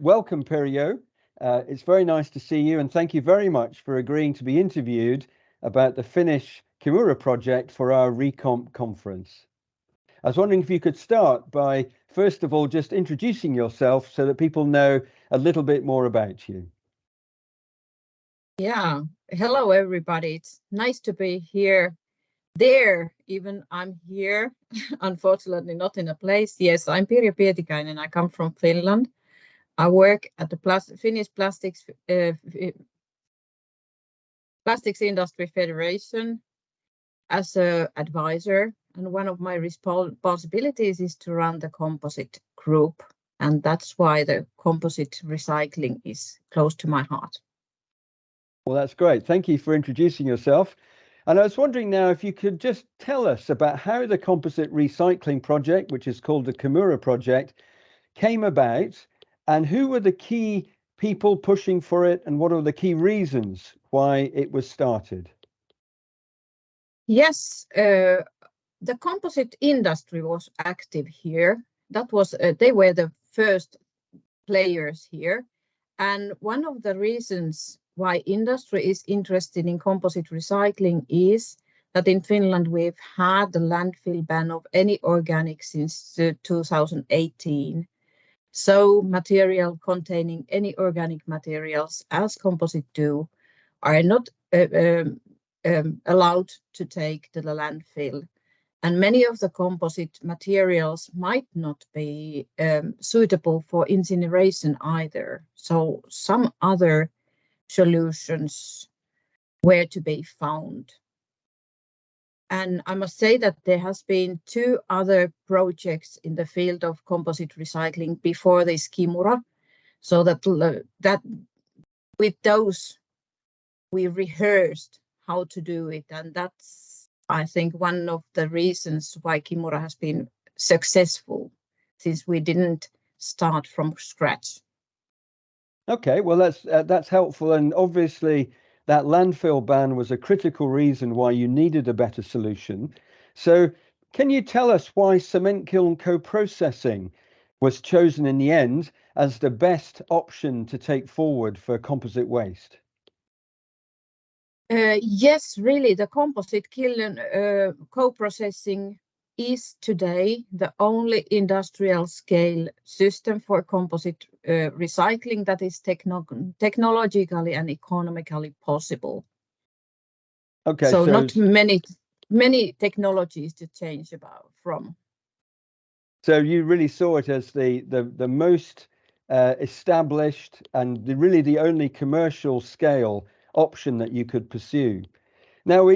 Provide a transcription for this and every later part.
welcome, Pirjo. It's very nice to see you, and thank you very much for agreeing to be interviewed about the Finnish KiMuRa project for our Recomp conference. I was wondering if you could start by, first of all, just introducing yourself so that people know a little bit more about you. Yeah, hello everybody. It's nice to be here. Even I'm here, unfortunately not in a place. Yes, I'm Pirjo Pietikäinen. I come from Finland. I work at the Finnish Plastics Industries Federation as an advisor, and one of my responsibilities is to run the composite group, and that's why the composite recycling is close to my heart. Well, that's great. Thank you for introducing yourself. And I was wondering now if you could just tell us about how the composite recycling project, which is called the KiMuRa project, came about, and who were the key people pushing for it, and what are the key reasons why it was started? Yes, the composite industry was active here. That was they were the first players here, and one of the reasons why industry is interested in composite recycling is that in Finland we've had the landfill ban of any organic since 2018. So material containing any organic materials, as composite do, are not allowed to take to the landfill. And many of the composite materials might not be suitable for incineration either. So some other solutions were to be found. And I must say that there has been 2 other projects in the field of composite recycling before this KiMuRa, so that with those we rehearsed how to do it, and that's, I think, one of the reasons why KiMuRa has been successful, since we didn't start from scratch. Okay, well, that's helpful, and obviously that landfill ban was a critical reason why you needed a better solution. So can you tell us why cement kiln co-processing was chosen in the end as the best option to take forward for composite waste? Yes, really, the composite kiln co-processing is today the only industrial scale system for composite recycling that is technologically and economically possible. Okay, so not many technologies to change from. So you really saw it as the most established and really the only commercial scale option that you could pursue. Now,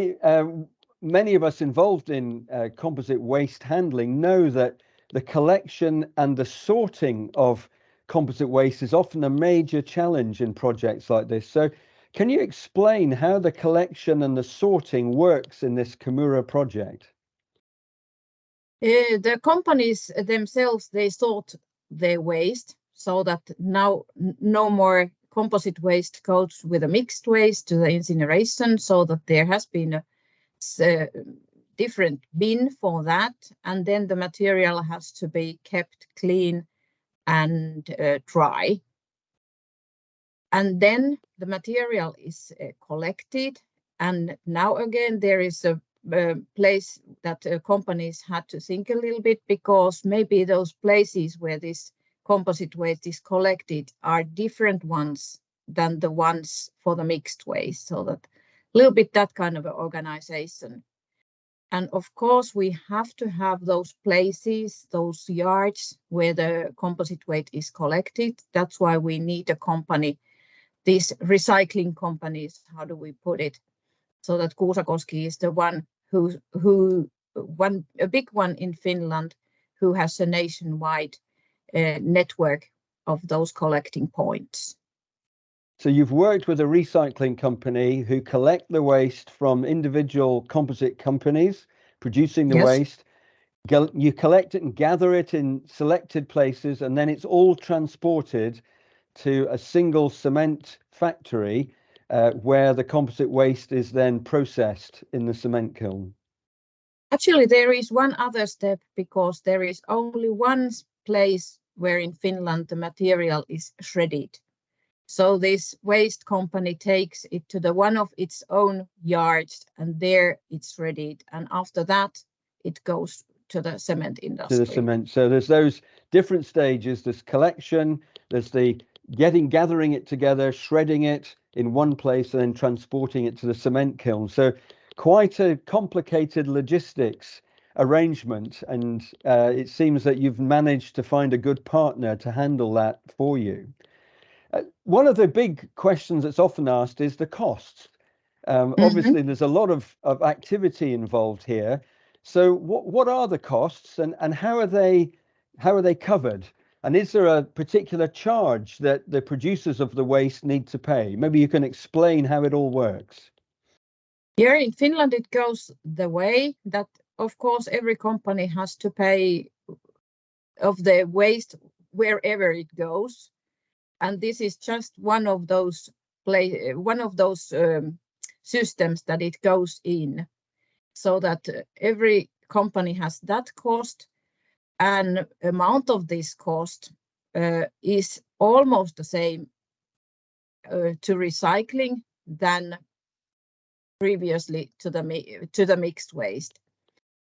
many of us involved in composite waste handling know that the collection and the sorting of composite waste is often a major challenge in projects like this. So can you explain how the collection and the sorting works in this KiMuRa project? The companies themselves, they sort their waste so that now no more composite waste goes with a mixed waste to the incineration, so that there has been a different bin for that, and then the material has to be kept clean and dry. And then the material is collected, and now again there is a place that companies had to think a little bit, because maybe those places where this composite waste is collected are different ones than the ones for the mixed waste, so that a little bit that kind of organization. And of course we have to have those places, those yards where the composite waste is collected. That's why we need a company, these recycling companies, how do we put it, so that Kuusakoski is the one a big one in Finland, who has a nationwide network of those collecting points. So you've worked with a recycling company who collect the waste from individual composite companies producing the waste. You collect it and gather it in selected places, and then it's all transported to a single cement factory where the composite waste is then processed in the cement kiln. Actually, there is one other step, because there is only one place where in Finland the material is shredded. So this waste company takes it to one of its own yards, and there it's shredded. And after that, it goes to the cement industry. To the cement. So there's those different stages. There's collection, there's the gathering it together, shredding it in one place, and then transporting it to the cement kiln. So quite a complicated logistics arrangement. And it seems that you've managed to find a good partner to handle that for you. One of the big questions that's often asked is the costs. Obviously, there's a lot of activity involved here. So what are the costs, and how are they covered? And is there a particular charge that the producers of the waste need to pay? Maybe you can explain how it all works. Here in Finland, it goes the way that, of course, every company has to pay of the waste wherever it goes. And this is just one of those systems that it goes in, so that every company has that cost, and amount of this cost is almost the same to recycling than previously to the mixed waste.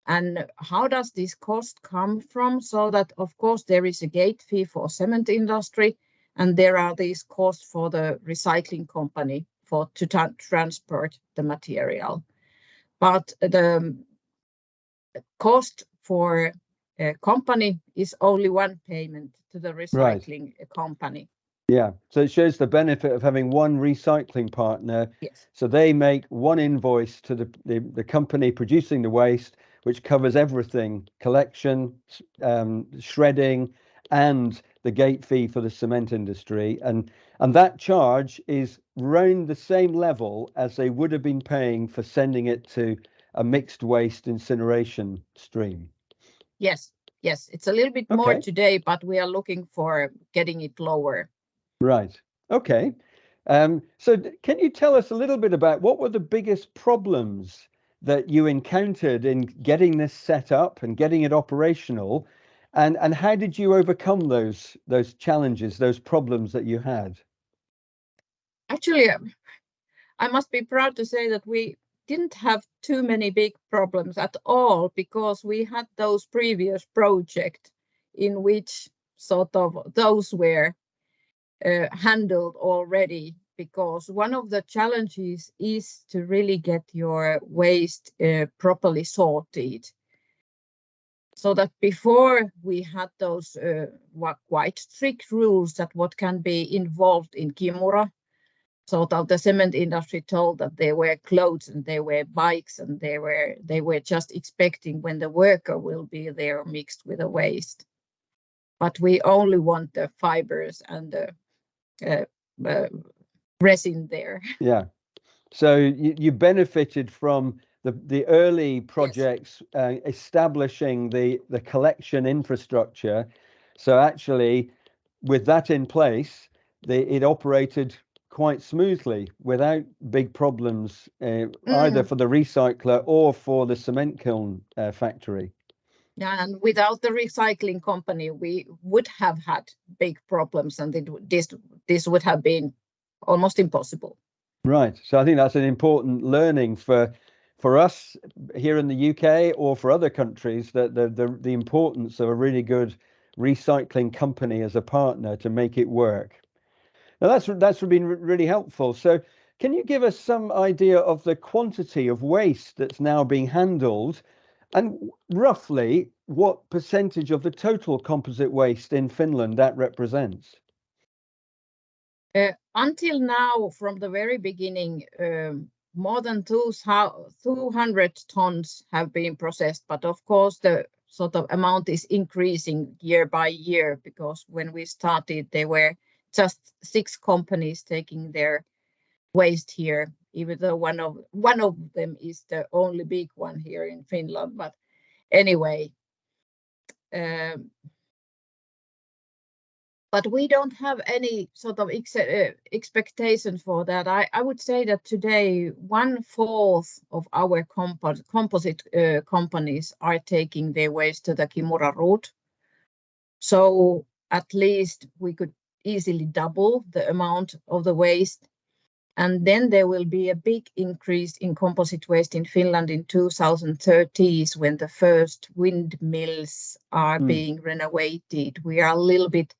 And how does this cost come from? So that, of course, there is a gate fee for cement industry, and there are these costs for the recycling company to transport the material. But the cost for a company is only one payment to the recycling company. Yeah, so it shows the benefit of having one recycling partner. Yes. So they make one invoice to the company producing the waste, which covers everything: collection, shredding, and the gate fee for the cement industry. And that charge is round the same level as they would have been paying for sending it to a mixed waste incineration stream. Yes, it's a little bit more today, but we are looking for getting it lower. Right. Okay. So can you tell us a little bit about what were the biggest problems that you encountered in getting this set up and getting it operational, and how did you overcome those challenges, those problems that you had? Actually, I must be proud to say that we didn't have too many big problems at all, because we had those previous projects in which sort of those were handled already, because one of the challenges is to really get your waste properly sorted. So that before we had those quite strict rules that what can be involved in KiMuRa. So that the cement industry told that there were clothes and there were bikes, and they were just expecting when the worker will be there mixed with the waste. But we only want the fibers and the resin there. Yeah. So you benefited from the early projects, yes, establishing the collection infrastructure. So actually, with that in place, it operated quite smoothly without big problems, either for the recycler or for the cement kiln factory. Yeah, and without the recycling company, we would have had big problems, and this would have been almost impossible. Right. So I think that's an important learning for us here in the UK, or for other countries, that the importance of a really good recycling company as a partner to make it work. Now that's been really helpful. So can you give us some idea of the quantity of waste that's now being handled, and roughly what percentage of the total composite waste in Finland that represents? Until now, from the very beginning, more than 200 tons have been processed, but of course the sort of amount is increasing year by year, because when we started there were just 6 companies taking their waste here, even though one of them is the only big one here in Finland. But anyway, but we don't have any sort of expectation for that. I would say that today 1/4 of our composite companies are taking their waste to the KiMuRa route. So, at least we could easily double the amount of the waste. And then there will be a big increase in composite waste in Finland in 2030s when the first windmills are being renovated. We are a little bit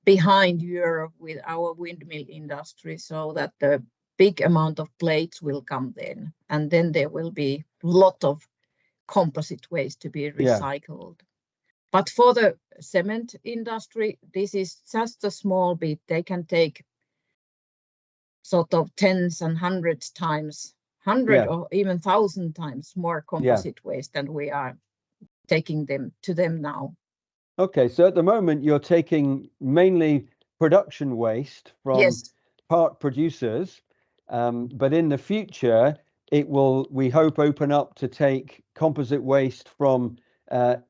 behind Europe with our windmill industry, so that the big amount of plates will come then. And then there will be a lot of composite waste to be recycled. But for the cement industry, this is just a small bit. They can take sort of tens and hundreds times, or even 1,000 times more composite waste than we are taking to them now. Okay, so at the moment you're taking mainly production waste from part producers, but in the future it will, we hope, open up to take composite waste from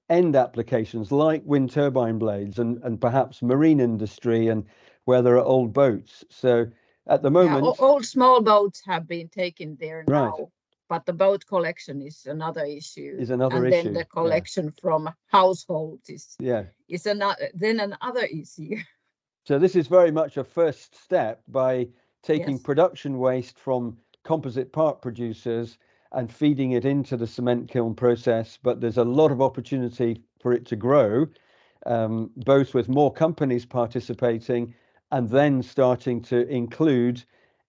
end applications like wind turbine blades and perhaps marine industry and where there are old boats. So at the moment, all small boats have been taken there now, but the boat collection is another issue. Then the collection from households is another issue. So this is very much a first step by taking production waste from composite part producers and feeding it into the cement kiln process. But there's a lot of opportunity for it to grow, both with more companies participating and then starting to include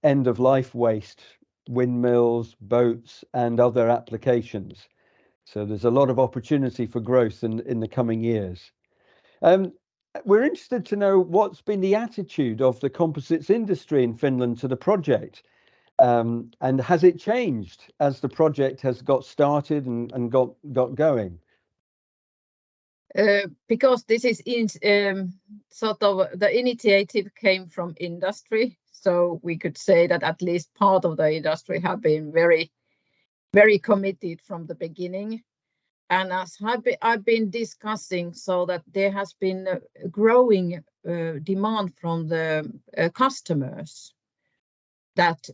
end-of-life waste, windmills, boats, and other applications. So there's a lot of opportunity for growth in the coming years. We're interested to know what's been the attitude of the composites industry in Finland to the project. And has it changed as the project has got started and got going? Because this is sort of the initiative came from industry, so we could say that at least part of the industry have been very, very committed from the beginning. And as I've been discussing, so that there has been a growing demand from the customers that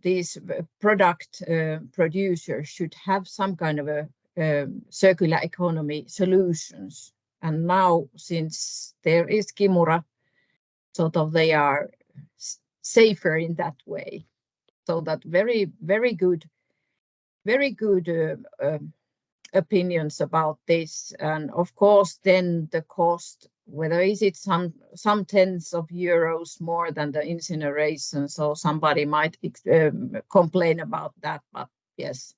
these product producers should have some kind of a circular economy solutions. And now, since there is KiMuRa, sort of they are safer in that way. So that very, very good opinions about this. And of course, then the cost, whether is it some tens of euros more than the incineration, so somebody might complain about that, but yes.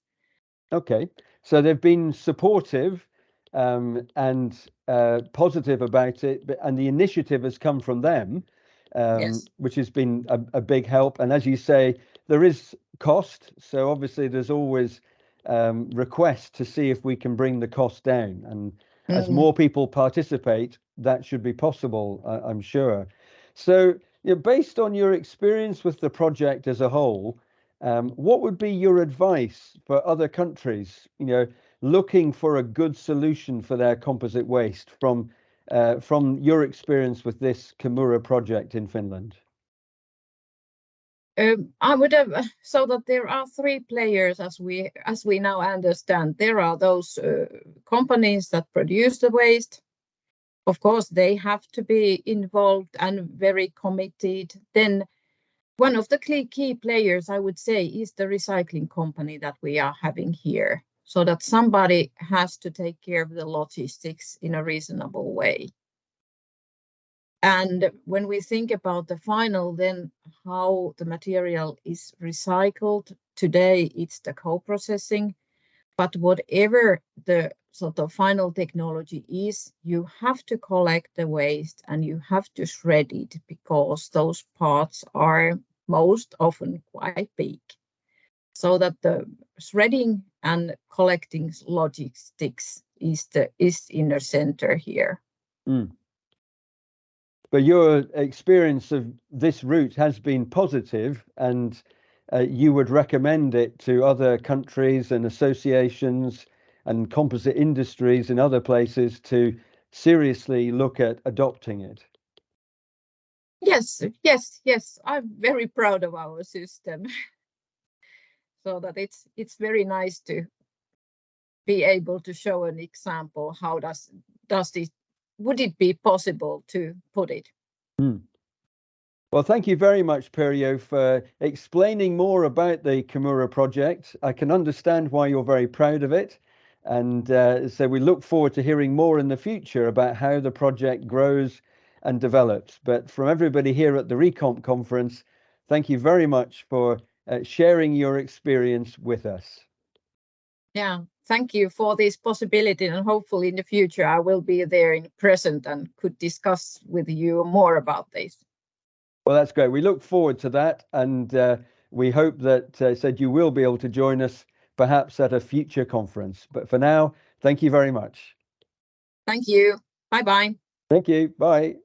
Okay, so they've been supportive and positive about it, and the initiative has come from them, which has been a big help. And as you say, there is cost, so obviously there's always requests to see if we can bring the cost down. And as more people participate, that should be possible, I'm sure. So, based on your experience with the project as a whole, what would be your advice for other countries, looking for a good solution for their composite waste from your experience with this KiMuRa project in Finland? I would have, so that there are three players as we now understand. There are those companies that produce the waste. Of course, they have to be involved and very committed. Then one of the key players, I would say, is the recycling company that we are having here, so that somebody has to take care of the logistics in a reasonable way. And when we think about the final, then how the material is recycled, today it's the co-processing, but whatever the sort of final technology is, you have to collect the waste and you have to shred it, because those parts are most often quite big. So that the shredding and collecting logistics is in the center here. But your experience of this route has been positive, and you would recommend it to other countries and associations and composite industries in other places to seriously look at adopting it. Yes. I'm very proud of our system. So that it's very nice to be able to show an example. How does would it be possible to put it? Well, thank you very much, Pirjo, for explaining more about the KiMuRa project. I can understand why you're very proud of it. And so we look forward to hearing more in the future about how the project grows and develops. But from everybody here at the Recomp conference, thank you very much for sharing your experience with us. Yeah, thank you for this possibility, and hopefully in the future I will be there in present and could discuss with you more about this. Well, that's great. We look forward to that, and we hope that you will be able to join us perhaps at a future conference. But for now, thank you very much. Thank you. Bye-bye. Thank you. Bye.